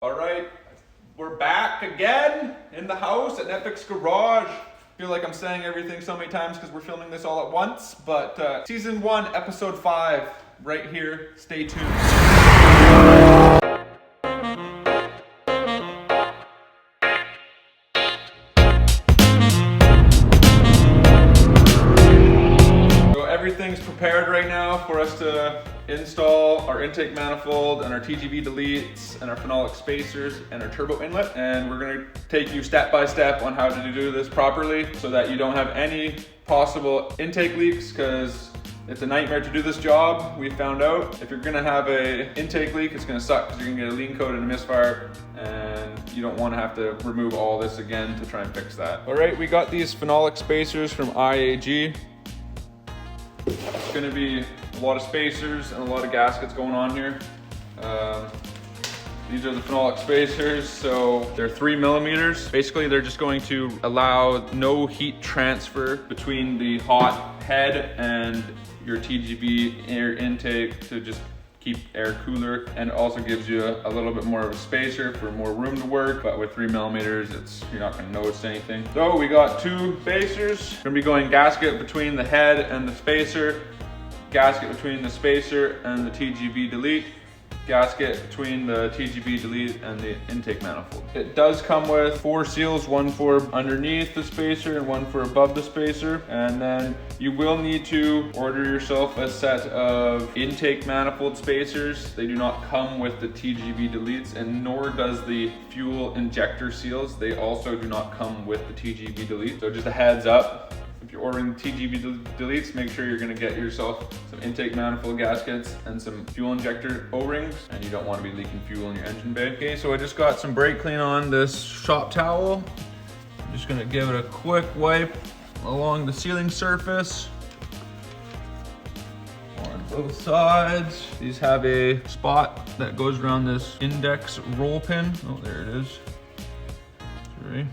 All right, we're back again in the house at Netfix Garage. I feel like I'm saying everything so many times because we're filming this all at once, but season 1, episode 5, right here. Stay tuned. Everything's prepared right now for us to install our intake manifold and our TGV deletes and our phenolic spacers and our turbo inlet. And we're gonna take you step by step on how to do this properly so that you don't have any possible intake leaks, because it's a nightmare to do this job. We found out if you're gonna have an intake leak, it's gonna suck because you're gonna get a lean coat and a misfire, and you don't wanna have to remove all this again to try and fix that. All right, we got these phenolic spacers from IAG. It's going to be a lot of spacers and a lot of gaskets going on here. These are the phenolic spacers, so they're 3 millimeters. Basically, they're just going to allow no heat transfer between the hot head and your TGV air intake to just keep air cooler, and also gives you a little bit more of a spacer for more room to work. But with 3 millimeters, you're not gonna notice anything. So we got 2 spacers. We're gonna be going gasket between the head and the spacer, gasket between the spacer and the TGV delete, gasket between the TGV delete and the intake manifold. It does come with 4 seals, 1 for underneath the spacer and 1 for above the spacer. And then you will need to order yourself a set of intake manifold spacers. They do not come with the TGV deletes, and nor does the fuel injector seals. They also do not come with the TGV delete. So just a heads up. If you're ordering TGV deletes, make sure you're gonna get yourself some intake manifold gaskets and some fuel injector O-rings, and you don't wanna be leaking fuel in your engine bay. Okay, so I just got some brake clean on this shop towel. I'm just gonna give it a quick wipe along the sealing surface on both sides. These have a spot that goes around this index roll pin. Oh, there it is. Sorry.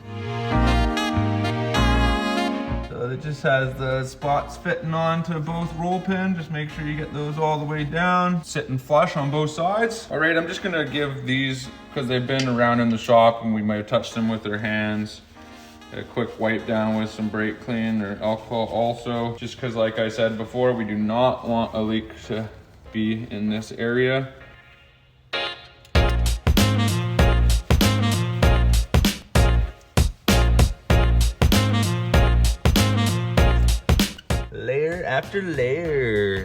So it just has the spots fitting onto both roll pins. Just make sure you get those all the way down, sitting flush on both sides. All right, I'm just gonna give these, because they've been around in the shop and we might have touched them with our hands, a quick wipe down with some brake clean or alcohol also, just because like I said before, we do not want a leak to be in this area. Layer after layer.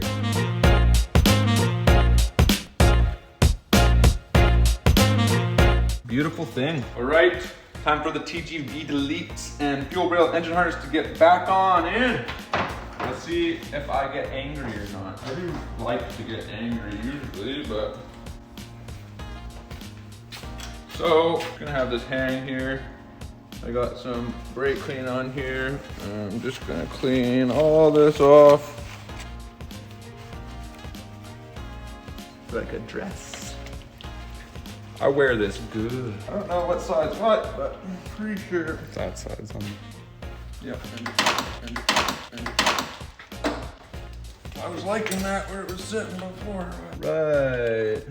Beautiful thing. All right, time for the TGV deletes and fuel rail engine harness to get back on in. Let's see if I get angry or not. I do like to get angry usually, but. So, I'm gonna have this hang here. I got some brake clean on here. I'm just gonna clean all this off like a dress. I wear this good. I don't know what side's what, but I'm pretty sure that side's on. Yeah. And I was liking that where it was sitting before. Right.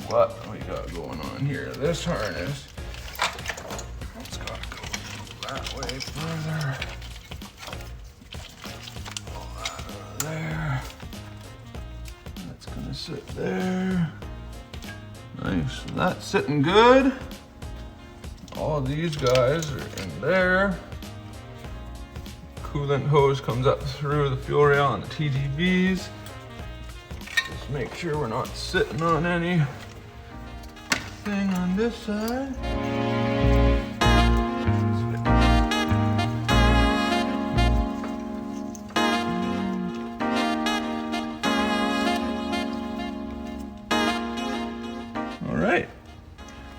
What we got going on here? This harness, it's got to go that way further. Pull that out of there. That's gonna sit there. Nice, that's sitting good. All these guys are in there. Coolant hose comes up through the fuel rail on the TGVs. Just make sure we're not sitting on any thing on this side.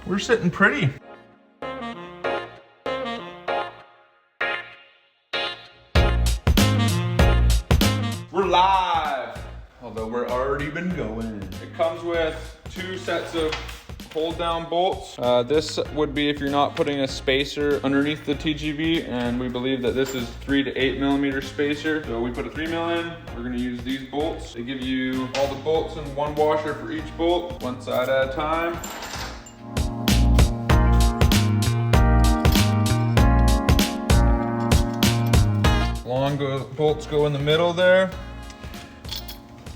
we're sitting pretty. We're live, although we're already been going. It comes with 2 sets of hold down bolts. This would be if you're not putting a spacer underneath the TGV, and we believe that this is 3 to 8 millimeter spacer. So we put a 3 mil in, we're gonna use these bolts. They give you all the bolts in one washer for each bolt, one side at a time. Long bolts go in the middle there,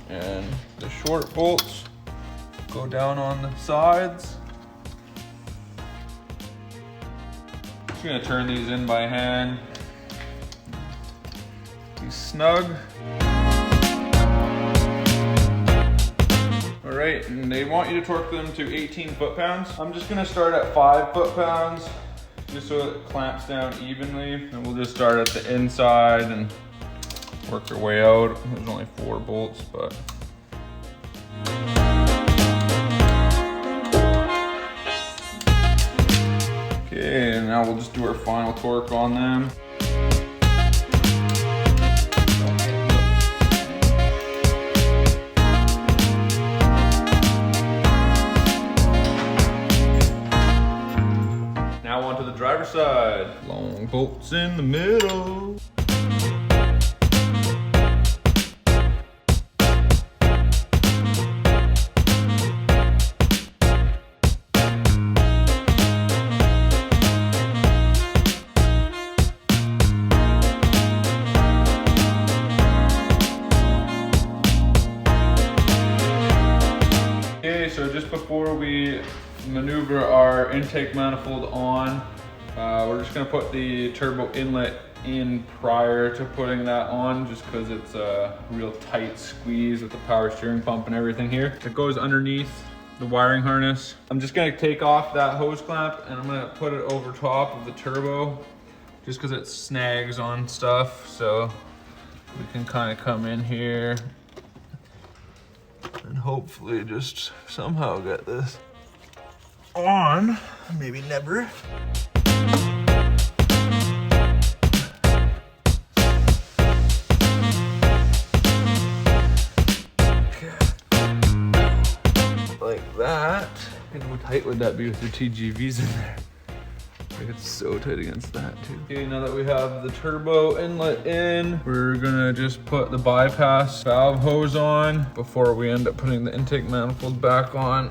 and the short bolts go down on the sides. Just gonna turn these in by hand. Be snug. All right, and they want you to torque them to 18 foot-pounds. I'm just gonna start at 5 foot-pounds, just so it clamps down evenly. And we'll just start at the inside and work our way out. There's only 4 bolts, but. Okay, and now we'll just do our final torque on them. Now onto the driver's side. Long bolts in the middle. So just before we maneuver our intake manifold on, we're just gonna put the turbo inlet in prior to putting that on, just because it's a real tight squeeze with the power steering pump and everything here. It goes underneath the wiring harness. I'm just gonna take off that hose clamp and I'm gonna put it over top of the turbo, just because it snags on stuff. So we can kind of come in here and hopefully just somehow get this on. Maybe never. Okay. Like that. How tight would that be with the TGVs in there? Like, it's so tight against that too. Okay, now that we have the turbo inlet in, we're gonna just put the bypass valve hose on before we end up putting the intake manifold back on.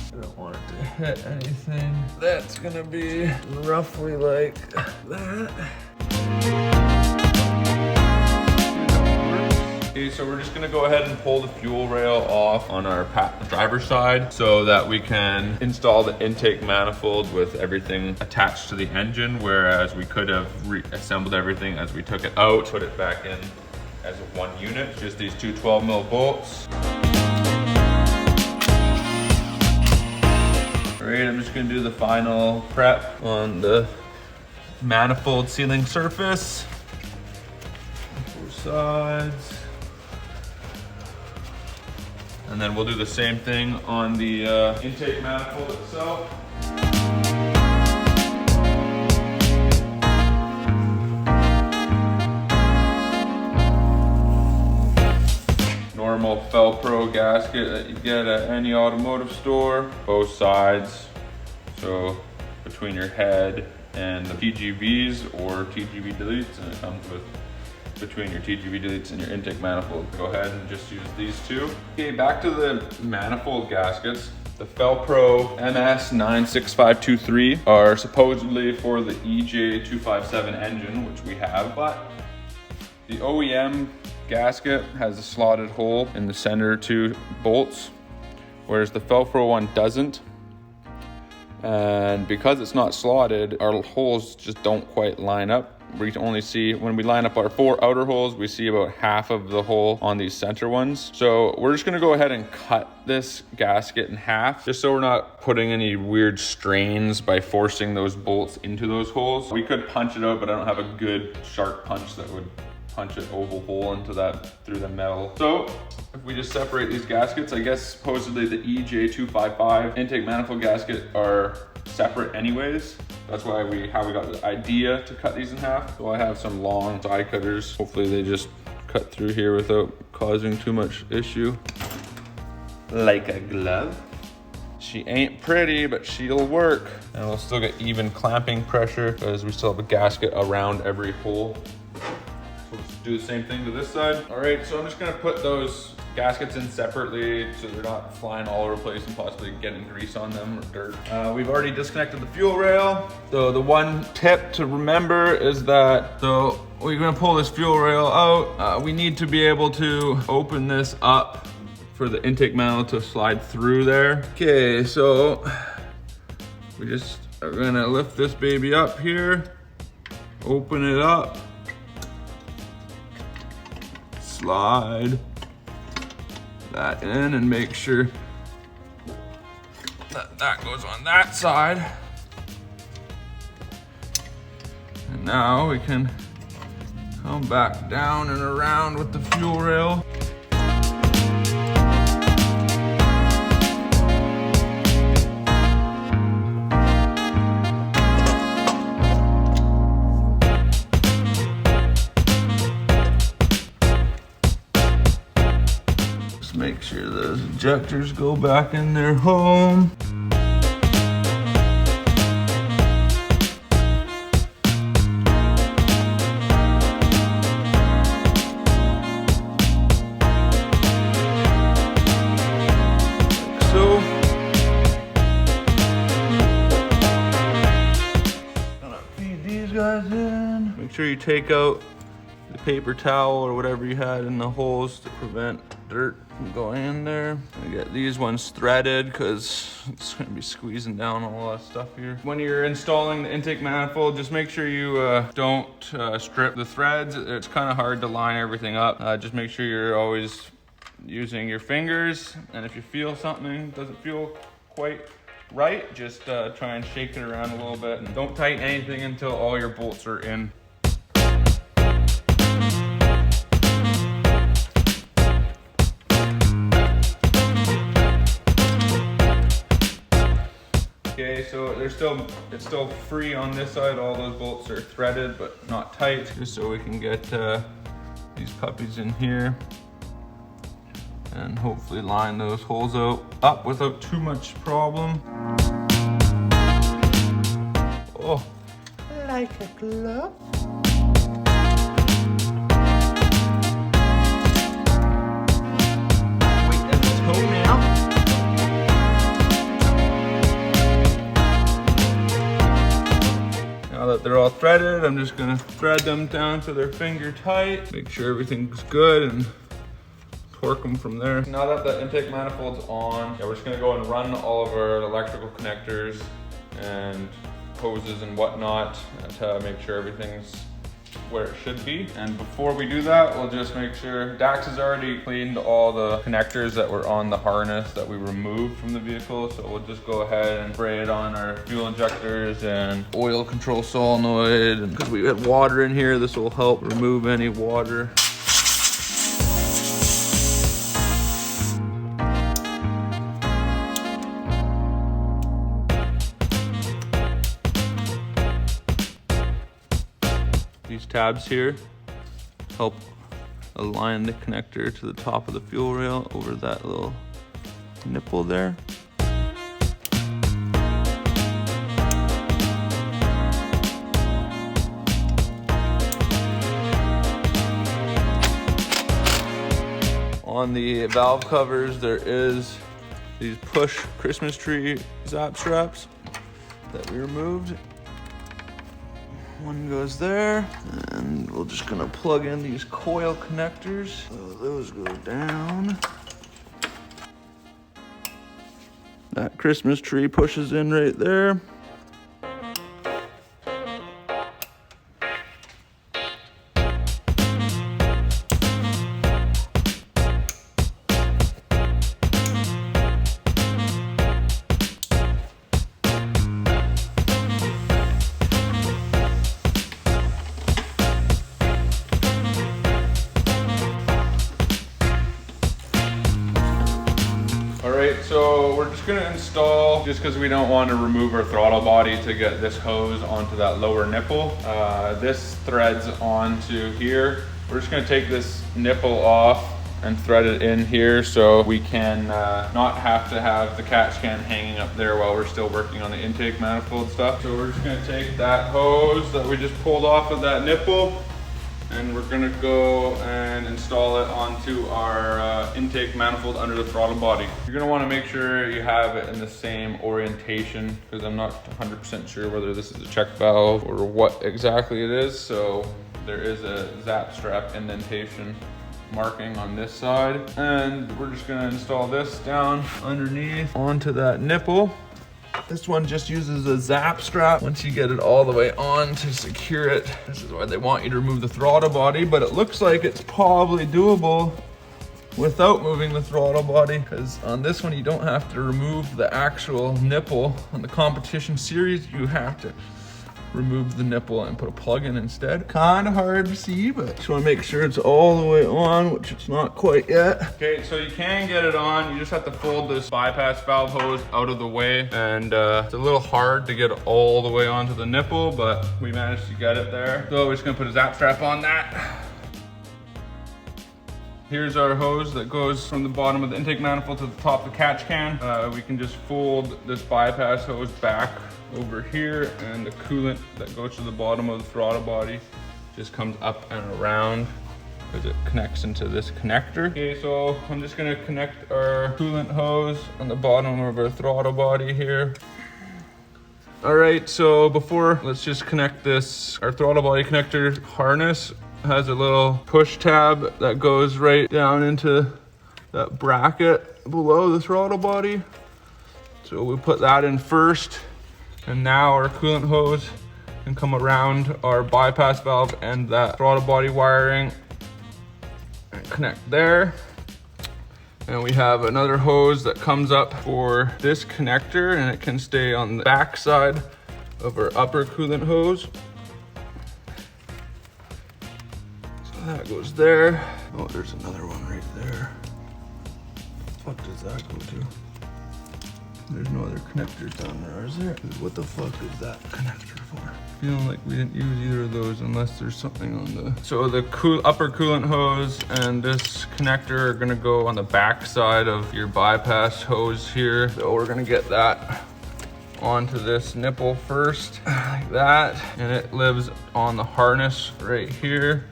I don't want it to hit anything. That's gonna be roughly like that. Okay, so we're just gonna go ahead and pull the fuel rail off on our driver's side so that we can install the intake manifold with everything attached to the engine, whereas we could have reassembled everything as we took it out, put it back in as one unit. Just these 2 12 mil bolts. All right, I'm just gonna do the final prep on the manifold sealing surface. 4 sides. And then we'll do the same thing on the intake manifold itself. Normal Felpro gasket that you get at any automotive store, both sides. So between your head and the TGVs or TGV deletes, and it comes with between your TGV deletes and your intake manifold. Go ahead and just use these 2. Okay, back to the manifold gaskets. The Felpro MS96523 are supposedly for the EJ257 engine, which we have, but the OEM gasket has a slotted hole in the center 2 bolts, whereas the Felpro one doesn't. And because it's not slotted, our holes just don't quite line up. We can only see, when we line up our 4 outer holes, we see about half of the hole on these center ones. So we're just gonna go ahead and cut this gasket in half, just so we're not putting any weird strains by forcing those bolts into those holes. We could punch it out, but I don't have a good sharp punch that would punch an oval hole into that through the metal. So if we just separate these gaskets, I guess supposedly the EJ255 intake manifold gasket are separate anyways. That's why how we got the idea to cut these in half. So I have some long die cutters. Hopefully they just cut through here without causing too much issue. Like a glove. She ain't pretty, but she'll work. And we'll still get even clamping pressure because we still have a gasket around every hole. So let's do the same thing to this side. All right, so I'm just gonna put those gaskets in separately so they're not flying all over the place and possibly getting grease on them or dirt. We've already disconnected the fuel rail. So the one tip to remember is that, so we're gonna pull this fuel rail out. We need to be able to open this up for the intake manifold to slide through there. Okay, so we just are gonna lift this baby up here, open it up, slide that in and make sure that that goes on that side. And now we can come back down and around with the fuel rail. Make sure those injectors go back in their home. So, gonna feed these guys in. Make sure you take out the paper towel or whatever you had in the holes to prevent dirt from going in there. I get these ones threaded because it's gonna be squeezing down all that stuff here. When you're installing the intake manifold, just make sure you don't strip the threads. It's kind of hard to line everything up. Just make sure you're always using your fingers, and if you feel something doesn't feel quite right, just try and shake it around a little bit, and don't tighten anything until all your bolts are in. Okay, so it's still free on this side. All those bolts are threaded but not tight, just so we can get these puppies in here and hopefully line those holes up without too much problem. Oh, like a glove. Wait, and let's go now. Now that they're all threaded, I'm just gonna thread them down so they're finger tight. Make sure everything's good and torque them from there. Now that the intake manifold's on, we're just gonna go and run all of our electrical connectors and hoses and whatnot to make sure everything's where it should be. And before we do that, we'll just make sure Dax has already cleaned all the connectors that were on the harness that we removed from the vehicle. So we'll just go ahead and spray it on our fuel injectors and oil control solenoid. And because we had water in here, this will help remove any water. These tabs here help align the connector to the top of the fuel rail over that little nipple there. On the valve covers, there is these push Christmas tree zap straps that we removed. One goes there, and we're just gonna plug in these coil connectors. So those go down. That Christmas tree pushes in right there. we're just gonna install, just because we don't want to remove our throttle body to get this hose onto that lower nipple. This threads onto here. We're just gonna take this nipple off and thread it in here so we can not have to have the catch can hanging up there while we're still working on the intake manifold stuff. So we're just gonna take that hose that we just pulled off of that nipple, and we're gonna go and install it onto our intake manifold under the throttle body. You're gonna wanna make sure you have it in the same orientation, because I'm not 100% sure whether this is a check valve or what exactly it is. So there is a zap strap indentation marking on this side, and we're just gonna install this down underneath onto that nipple. This one just uses a zap strap once you get it all the way on to secure it. This is why they want you to remove the throttle body, but it looks like it's probably doable without moving the throttle body, because on this one you don't have to remove the actual nipple. On the competition series you have to remove the nipple and put a plug in instead. Kind of hard to see, but just want to make sure it's all the way on, which it's not quite yet. Okay, so you can get it on. You just have to fold this bypass valve hose out of the way, and it's a little hard to get all the way onto the nipple, but we managed to get it there. So we're just gonna put a zap strap on that. Here's our hose that goes from the bottom of the intake manifold to the top of the catch can. We can just fold this bypass hose back over here, and the coolant that goes to the bottom of the throttle body just comes up and around because it connects into this connector. Okay, so I'm just gonna connect our coolant hose on the bottom of our throttle body here. All right, so let's just connect this. Our throttle body connector harness has a little push tab that goes right down into that bracket below the throttle body. So we put that in first, and now our coolant hose can come around our bypass valve and that throttle body wiring and connect there. And we have another hose that comes up for this connector, and it can stay on the back side of our upper coolant hose. That goes there. Oh, there's another one right there. What the fuck does that go to? There's no other connectors down there, is there? What the fuck is that connector for? Feeling like we didn't use either of those unless there's something on the... So the upper coolant hose and this connector are gonna go on the back side of your bypass hose here. So we're gonna get that onto this nipple first, like that. And it lives on the harness right here,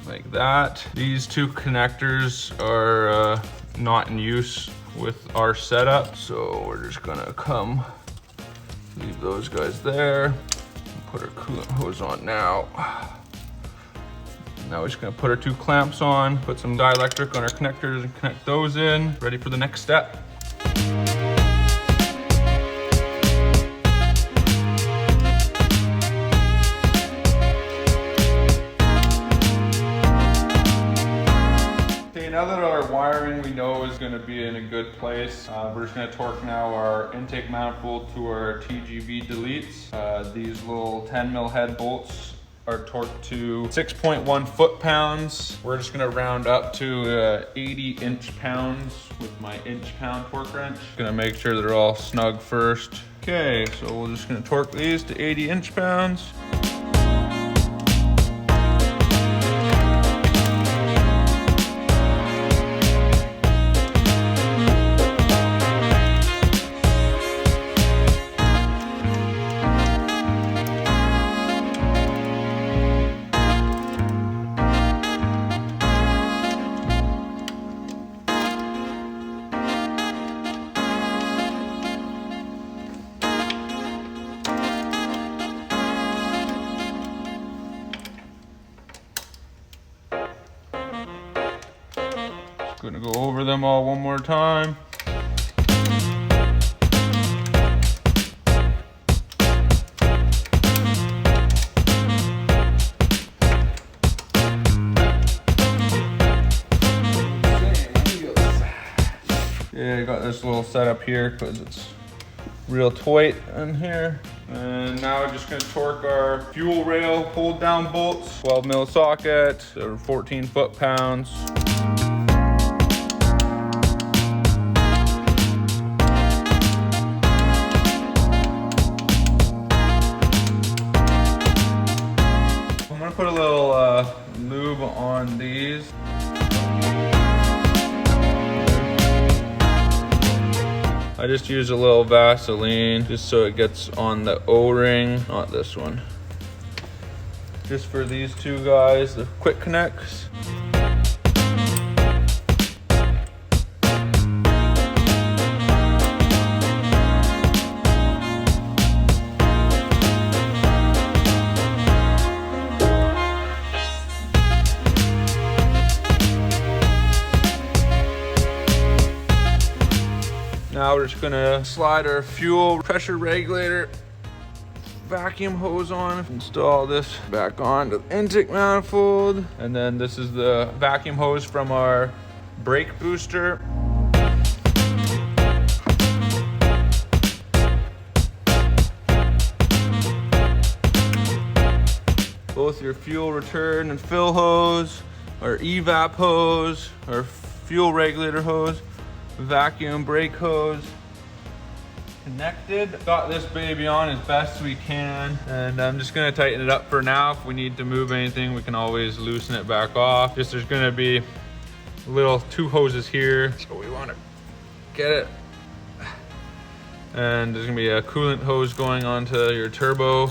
like that. These two connectors are not in use with our setup, so we're just gonna leave those guys there, put our coolant hose on now. Now we're just gonna put our two clamps on, put some dielectric on our connectors and connect those in, ready for the next step. Now that our wiring we know is going to be in a good place, we're just going to torque now our intake manifold to our TGV deletes. These little 10 mil head bolts are torqued to 6.1 foot-pounds. We're just going to round up to 80 inch-pounds with my inch-pound torque wrench. Going to make sure they're all snug first. Okay, so we're just going to torque these to 80 inch-pounds. Gonna go over them all one more time. Yeah, I got this little setup here because it's real tight in here. And now we're just gonna torque our fuel rail hold down bolts, 12 mil socket, so 14 foot-pounds. put a little lube on these. I just use a little Vaseline just so it gets on the O-ring, not this one. Just for these two guys, the quick connects. Now we're just gonna slide our fuel pressure regulator vacuum hose on, install this back on the intake manifold, and then this is the vacuum hose from our brake booster. Both your fuel return and fill hose, our evap hose, our fuel regulator hose, vacuum brake hose connected. Got this baby on as best we can, and I'm just gonna tighten it up for now. If we need to move anything, we can always loosen it back off. Just there's gonna be little two hoses here, so we want to get it. And there's gonna be a coolant hose going onto your turbo.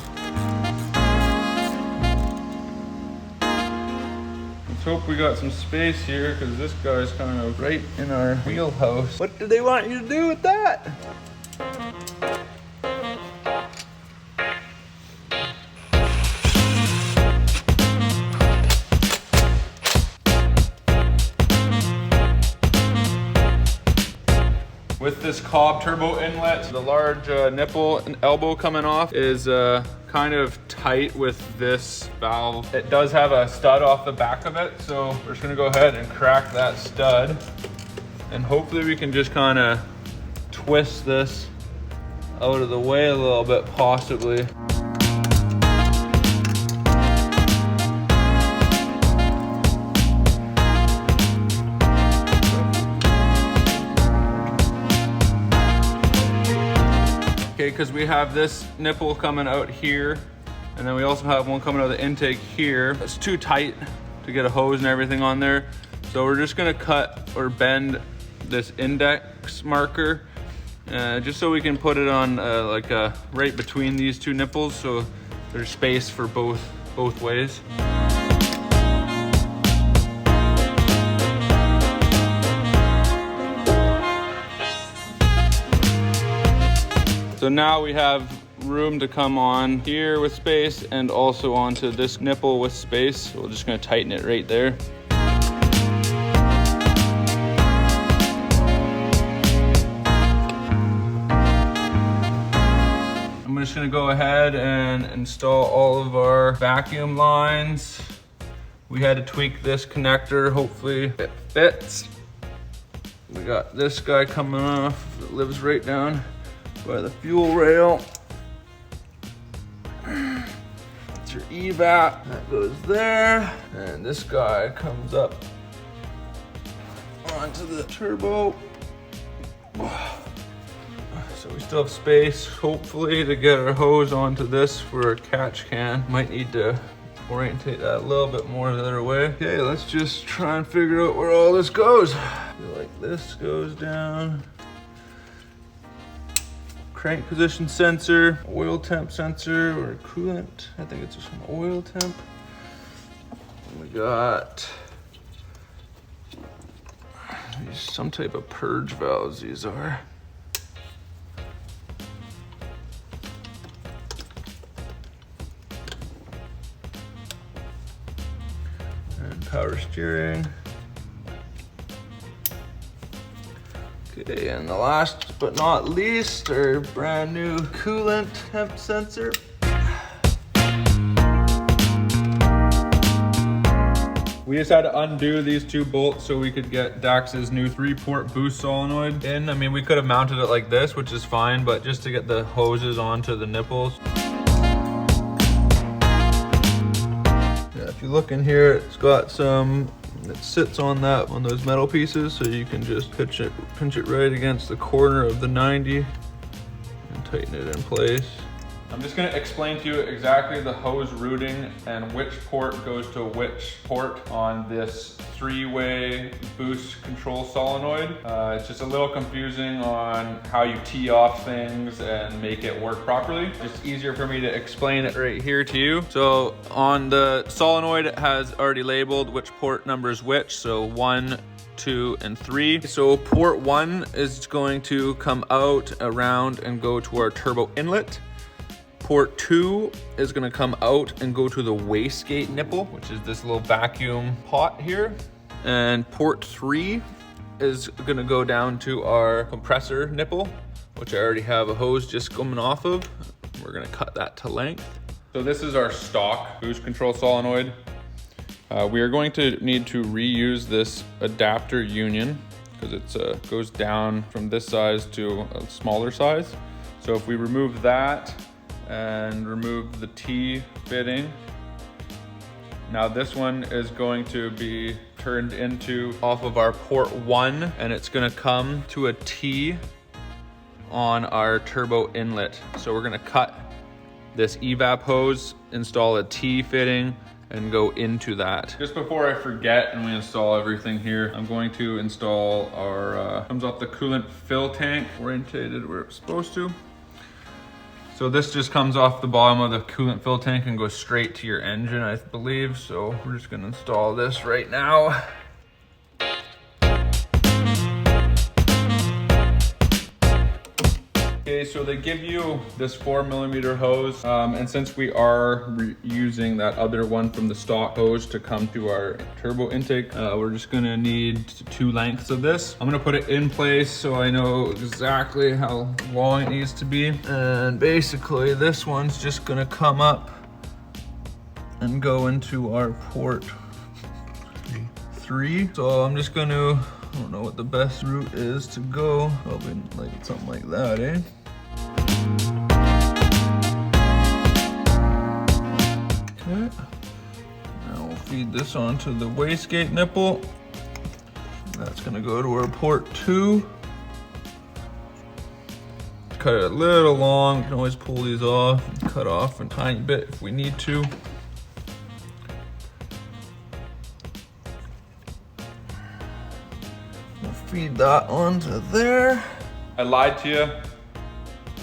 Hope we got some space here because this guy's kind of right in our wheelhouse. What do they want you to do with that? With this Cobb turbo inlet, the large nipple and elbow coming off is kind of tight with this valve. It does have a stud off the back of it, so we're just gonna go ahead and crack that stud, and hopefully we can just kind of twist this out of the way a little bit, possibly. Okay, because we have this nipple coming out here, and then we also have one coming out of the intake here. It's too tight to get a hose and everything on there. So we're just gonna cut or bend this index marker just so we can put it on right between these two nipples, so there's space for both ways. So now we have room to come on here with space and also onto this nipple with space. So we're just gonna tighten it right there. I'm just gonna go ahead and install all of our vacuum lines. We had to tweak this connector, hopefully it fits. We got this guy coming off, it lives right down by the fuel rail. That's your evap, that goes there. And this guy comes up onto the turbo. So we still have space, hopefully, to get our hose onto this for a catch can. Might need to orientate that a little bit more the other way. Okay, let's just try and figure out where all this goes. I feel like this goes down. Crank position sensor, oil temp sensor, or coolant. I think it's just an oil temp. And we got some type of purge valves, these are. And power steering. Okay, and the last but not least, our brand new coolant temp sensor. We just had to undo these two bolts so we could get Dax's new 3-port boost solenoid in. I mean, we could have mounted it like this, which is fine, but just to get the hoses onto the nipples. Yeah, if you look in here, it's got some, it sits on those metal pieces, so you can just pinch it right against the corner of the 90 and tighten it in place. I'm just gonna explain to you exactly the hose routing and which port goes to which port on this 3-way boost control solenoid. It's just a little confusing on how you tee off things and make it work properly. It's easier for me to explain it right here to you. So on the solenoid, it has already labeled which port number is which. So 1, 2, and 3. So port 1 is going to come out around and go to our turbo inlet. Port 2 is gonna come out and go to the wastegate nipple, which is this little vacuum pot here. And port 3 is gonna go down to our compressor nipple, which I already have a hose just coming off of. We're gonna cut that to length. So this is our stock boost control solenoid. We are going to need to reuse this adapter union because it goes down from this size to a smaller size. So if we remove that and remove the T fitting, now this one is going to be turned into off of our port 1, and it's gonna come to a T on our turbo inlet. So we're gonna cut this evap hose, install a T fitting, and go into that. Just before I forget and we install everything here, I'm going to install our, comes off the coolant fill tank, orientated where it's supposed to. So this just comes off the bottom of the coolant fill tank and goes straight to your engine, I believe. So we're just gonna install this right now. Okay, so they give you this 4mm hose, and since we are using that other one from the stock hose to come to our turbo intake, we're just gonna need 2 lengths of this. I'm gonna put it in place so I know exactly how long it needs to be. And basically this one's just gonna come up and go into our port 3. So I'm just gonna, I don't know what the best route is to go. Probably like something like that, eh? Okay. Now we'll feed this onto the wastegate nipple. That's gonna go to our port 2. Cut it a little long. You can always pull these off and cut off a tiny bit if we need to. We'll feed that onto there. I lied to you.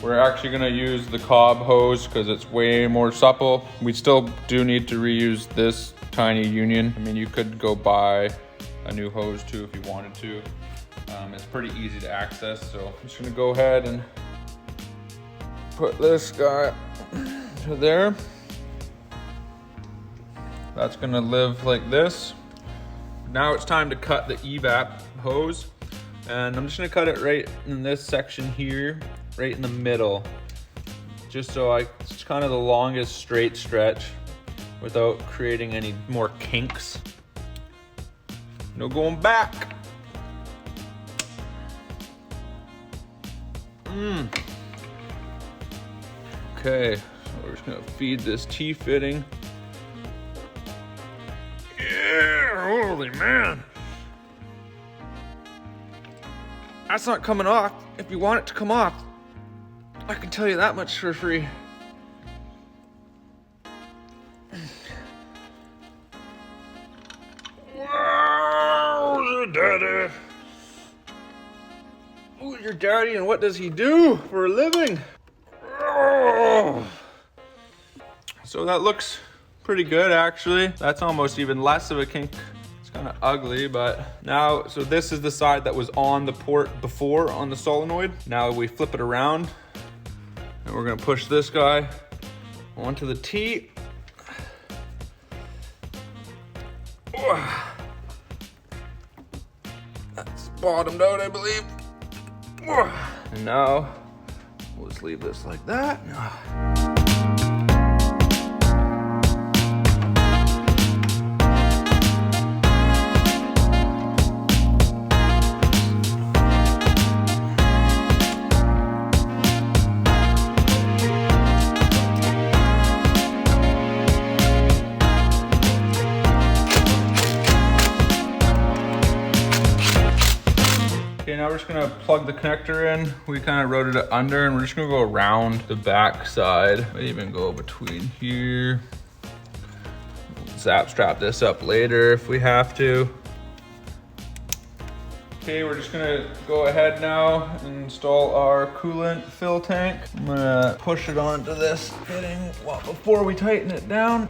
We're actually gonna use the Cobb hose because it's way more supple. We still do need to reuse this tiny union. I mean, you could go buy a new hose too if you wanted to. It's pretty easy to access, so I'm just gonna go ahead and put this guy to there. That's gonna live like this. Now it's time to cut the evap hose. And I'm just gonna cut it right in this section here, right in the middle. Just so it's kind of the longest straight stretch without creating any more kinks. No going back. Okay, so we're just gonna feed this T-fitting. Yeah, holy man. That's not coming off. If you want it to come off, I can tell you that much for free. Wow, your daddy. Who's your daddy and what does he do for a living? Oh. So that looks pretty good actually. That's almost even less of a kink. Kind of ugly, but now, so this is the side that was on the port before on the solenoid. Now we flip it around and we're gonna push this guy onto the T. That's bottomed out, I believe. And now we'll just leave this like that. we're just gonna plug the connector in. We kind of rotated it under, and we're just gonna go around the back side. Might even go between here. Zap strap this up later if we have to. Okay, we're just gonna go ahead now and install our coolant fill tank. I'm gonna push it onto this fitting before we tighten it down.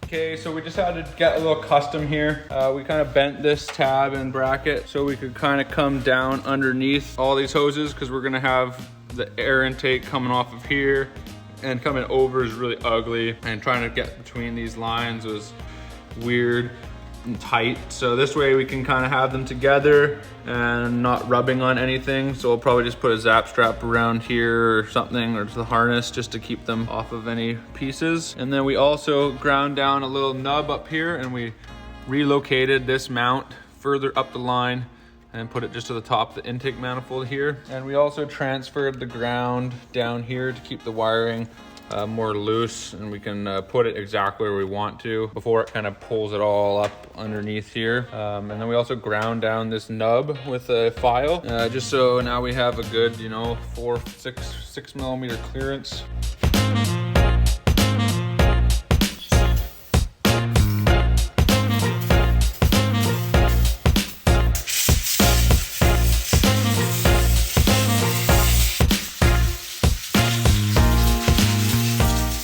Okay, so we just had to get a little custom here. We kind of bent this tab and bracket so we could kind of come down underneath all these hoses, because we're gonna have the air intake coming off of here, and coming over is really ugly, and trying to get between these lines was weird and tight. So this way we can kind of have them together and not rubbing on anything. So we'll probably just put a zap strap around here or something, or the harness, just to keep them off of any pieces. And then we also ground down a little nub up here, and we relocated this mount further up the line and put it just to the top of the intake manifold here. And we also transferred the ground down here to keep the wiring more loose, and we can put it exactly where we want to before it kind of pulls it all up underneath here. And then we also ground down this nub with a file, just so now we have a good, you know, 6 millimeter clearance.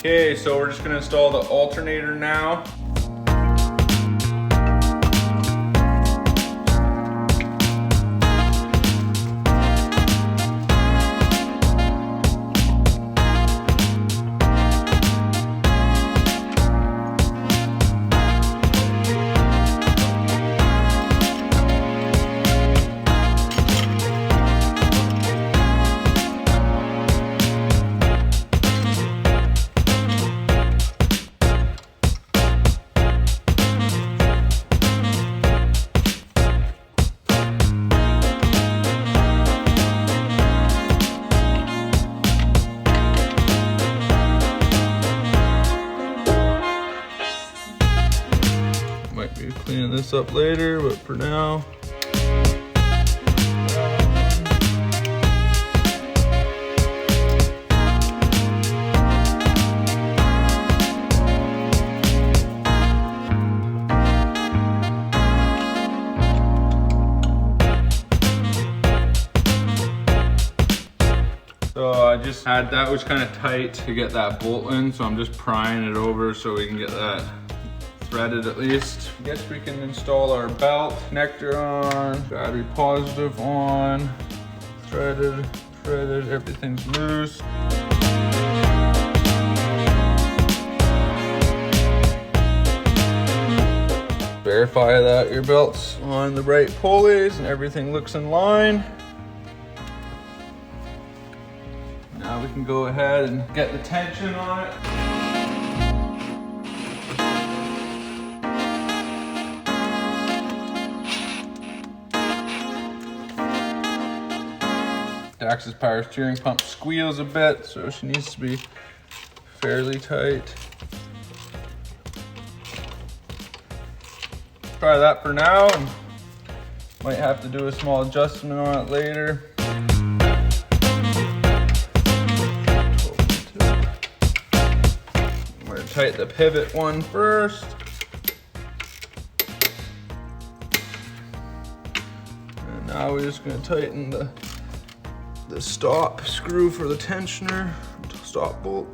Okay, so we're just gonna install the alternator now. Might be cleaning this up later, but for now. So I just had that was kind of tight to get that bolt in, so I'm just prying it over so we can get that threaded at least. I guess we can install our belt, connector on, battery positive on, threaded, everything's loose. Verify that your belt's on the right pulleys and everything looks in line. Now we can go ahead and get the tension on it. Dax's power steering pump squeals a bit, so she needs to be fairly tight. Try that for now, and might have to do a small adjustment on it later. We're gonna tighten the pivot one first. And now we're just gonna tighten the stop screw for the tensioner, stop bolt.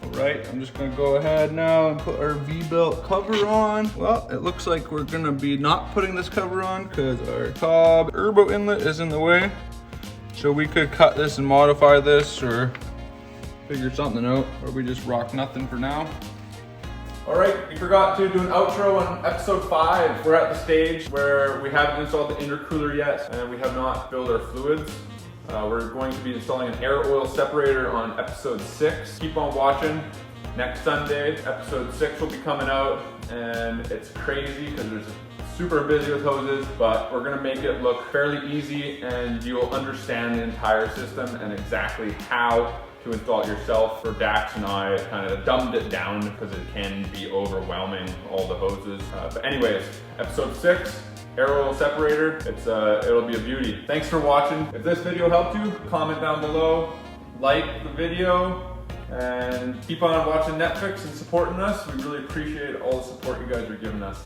All right, I'm just gonna go ahead now and put our V-belt cover on. Well, it looks like we're gonna be not putting this cover on because our Cobb turbo inlet is in the way. So we could cut this and modify this or figure something out, or we just rock nothing for now. All right, we forgot to do an outro on episode 5. We're at the stage where we haven't installed the intercooler yet, and we have not filled our fluids. We're going to be installing an air oil separator on episode 6. Keep on watching. Next Sunday, episode 6 will be coming out, and it's crazy because there's super busy with hoses, but we're gonna make it look fairly easy and you'll understand the entire system and exactly how to install it yourself. For Dax and I kind of dumbed it down because it can be overwhelming, all the hoses. But anyways, episode 6, air oil separator, it'll be a beauty. Thanks for watching. If this video helped you, comment down below, like the video, and keep on watching Netfix and supporting us. We really appreciate all the support you guys are giving us.